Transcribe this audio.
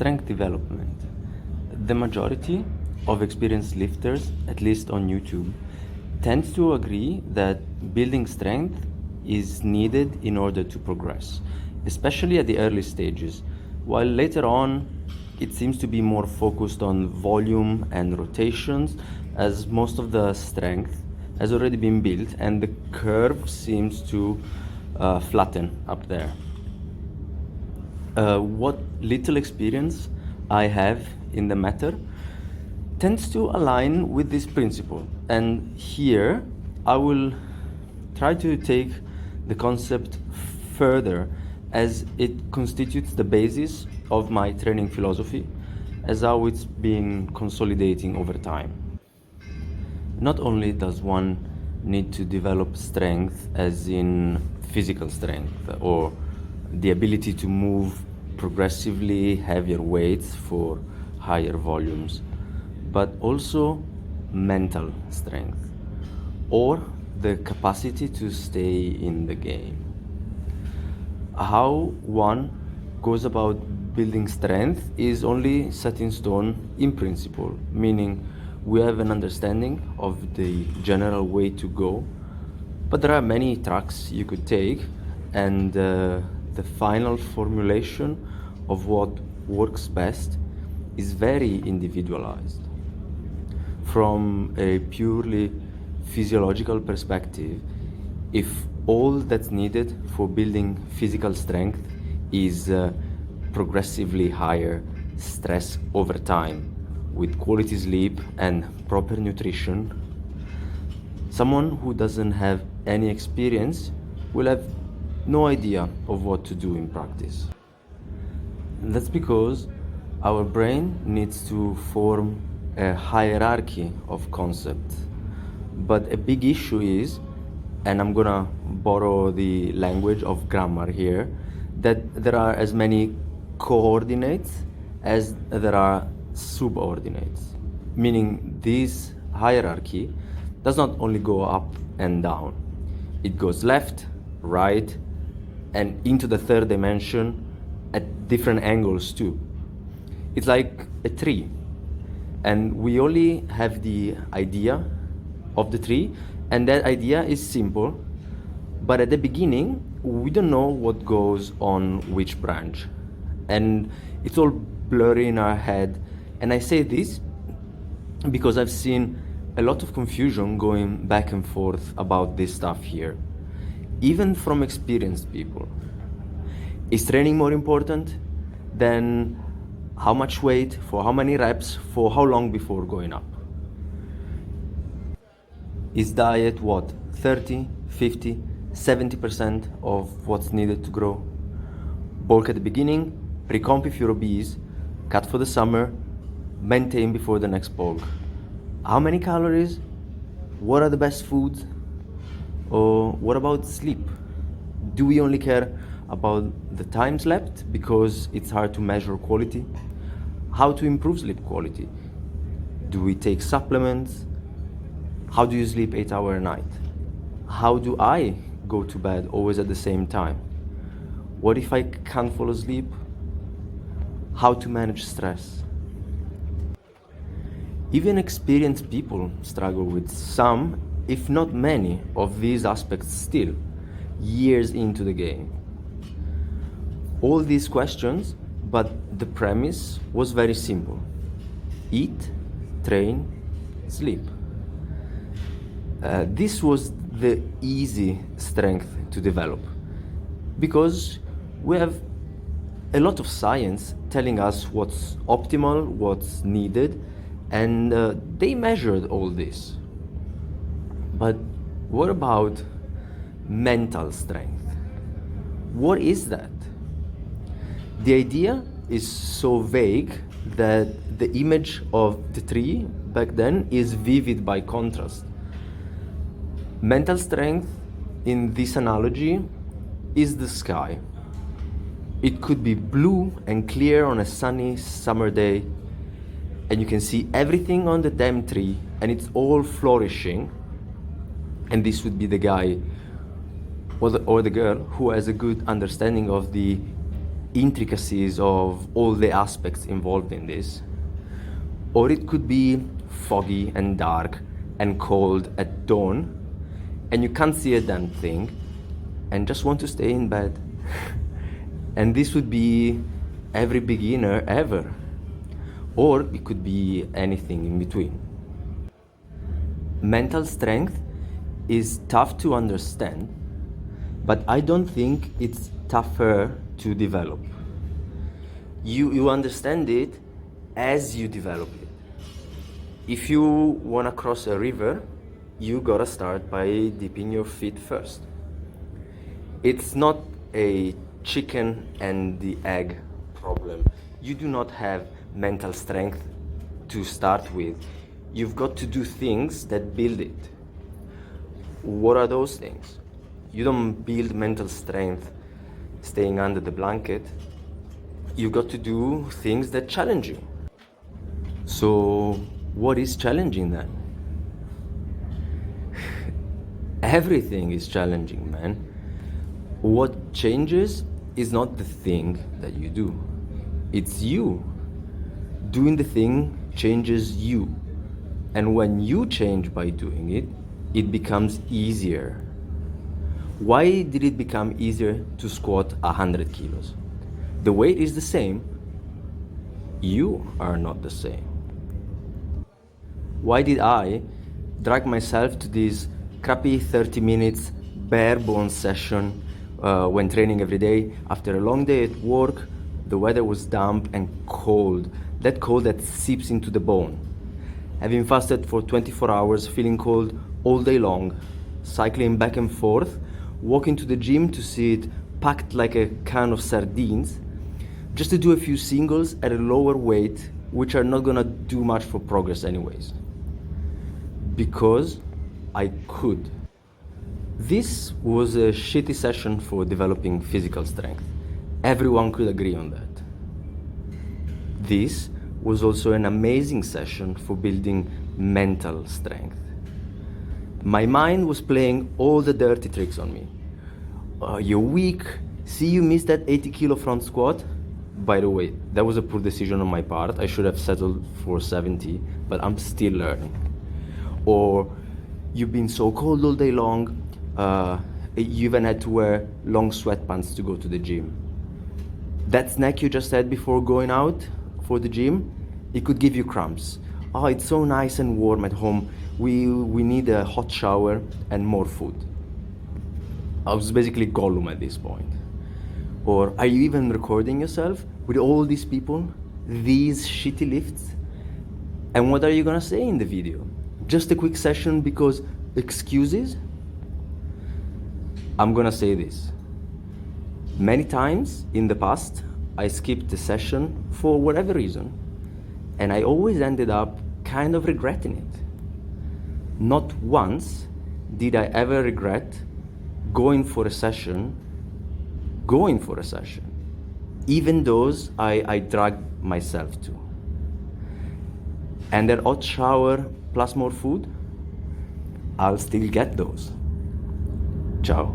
strength development. The majority of experienced lifters, at least on YouTube, tends to agree that building strength is needed in order to progress, especially at the early stages, while later on it seems to be more focused on volume and rotations, as most of the strength has already been built and the curve seems to flatten up there. What little experience I have in the matter tends to align with this principle, and here I will try to take the concept further, as it constitutes the basis of my training philosophy, as how it's been consolidating over time. Not only does one need to develop strength, as in physical strength or the ability to move progressively heavier weights for higher volumes, but also mental strength, or the capacity to stay in the game. How one goes about building strength is only set in stone in principle, meaning we have an understanding of the general way to go, but there are many tracks you could take, and the final formulation of what works best is very individualized. From a purely physiological perspective, if all that's needed for building physical strength is progressively higher stress over time with quality sleep and proper nutrition, someone who doesn't have any experience will have no idea of what to do in practice. That's because our brain needs to form a hierarchy of concepts. But a big issue is, and I'm gonna borrow the language of grammar here, that there are as many coordinates as there are subordinates. Meaning this hierarchy does not only go up and down, it goes left, right, and into the third dimension at different angles too. It's like a tree, and we only have the idea of the tree, and that idea is simple, but at the beginning we don't know what goes on which branch, and it's all blurry in our head. And I say this because I've seen a lot of confusion going back and forth about this stuff here, even from experienced people. Is training more important than how much weight, for how many reps, for how long before going up? Is diet what, 30, 50, 70% of what's needed to grow? Bulk at the beginning, pre-comp if you're obese, cut for the summer, maintain before the next bulk. How many calories? What are the best foods? Or what about sleep? Do we only care about the time slept because it's hard to measure quality? How to improve sleep quality? Do we take supplements? How do you sleep 8 hours a night? How do I go to bed always at the same time? What if I can't fall asleep? How to manage stress? Even experienced people struggle with some, if not many, of these aspects still, years into the game. All these questions, but the premise was very simple. Eat, train, sleep. This was the easy strength to develop, because we have a lot of science telling us what's optimal, what's needed, and they measured all this. But what about mental strength? What is that? The idea is so vague that the image of the tree back then is vivid by contrast. Mental strength in this analogy is the sky. It could be blue and clear on a sunny summer day, and you can see everything on the damn tree, and it's all flourishing. And this would be the guy or the girl who has a good understanding of the intricacies of all the aspects involved in this, or it could be foggy and dark and cold at dawn, and you can't see a damn thing and just want to stay in bed. And this would be every beginner ever. Or it could be anything in between. Mental strength is tough to understand, but I don't think it's tougher to develop. You understand it as you develop it. If you want to cross a river, you gotta start by dipping your feet first. It's not a chicken and the egg problem. You do not have mental strength to start with. You've got to do things that build it. What are those things? You don't build mental strength staying under the blanket. You've got to do things that challenge you. So, what is challenging then? Everything is challenging, man. What changes is not the thing that you do, it's you. Doing the thing changes you. And when you change by doing it, it becomes easier. Why did it become easier to squat 100 kilos? The weight is the same, you are not the same. Why did I drag myself to this crappy 30 minutes bare bones session when training every day after a long day at work? The weather was damp and cold, that cold that seeps into the bone. Having fasted for 24 hours, feeling cold all day long, cycling back and forth, walking to the gym to see it packed like a can of sardines, just to do a few singles at a lower weight, which are not gonna do much for progress anyways. Because I could. This was a shitty session for developing physical strength. Everyone could agree on that. This was also an amazing session for building mental strength. My mind was playing all the dirty tricks on me. You're weak. See, you missed that 80 kilo front squat. By the way, that was a poor decision on my part. I should have settled for 70, but I'm still learning. Or you've been so cold all day long, you even had to wear long sweatpants to go to the gym. That snack you just had before going out for the gym, it could give you cramps. Oh, it's so nice and warm at home. We need a hot shower and more food. I was basically Gollum at this point. Or are you even recording yourself with all these people, these shitty lifts? And what are you gonna say in the video? Just a quick session because excuses? I'm gonna say this. Many times in the past, I skipped the session for whatever reason, and I always ended up kind of regretting it. Not once did I ever regret going for a session, even those I dragged myself to. And that hot shower plus more food, I'll still get those. Ciao.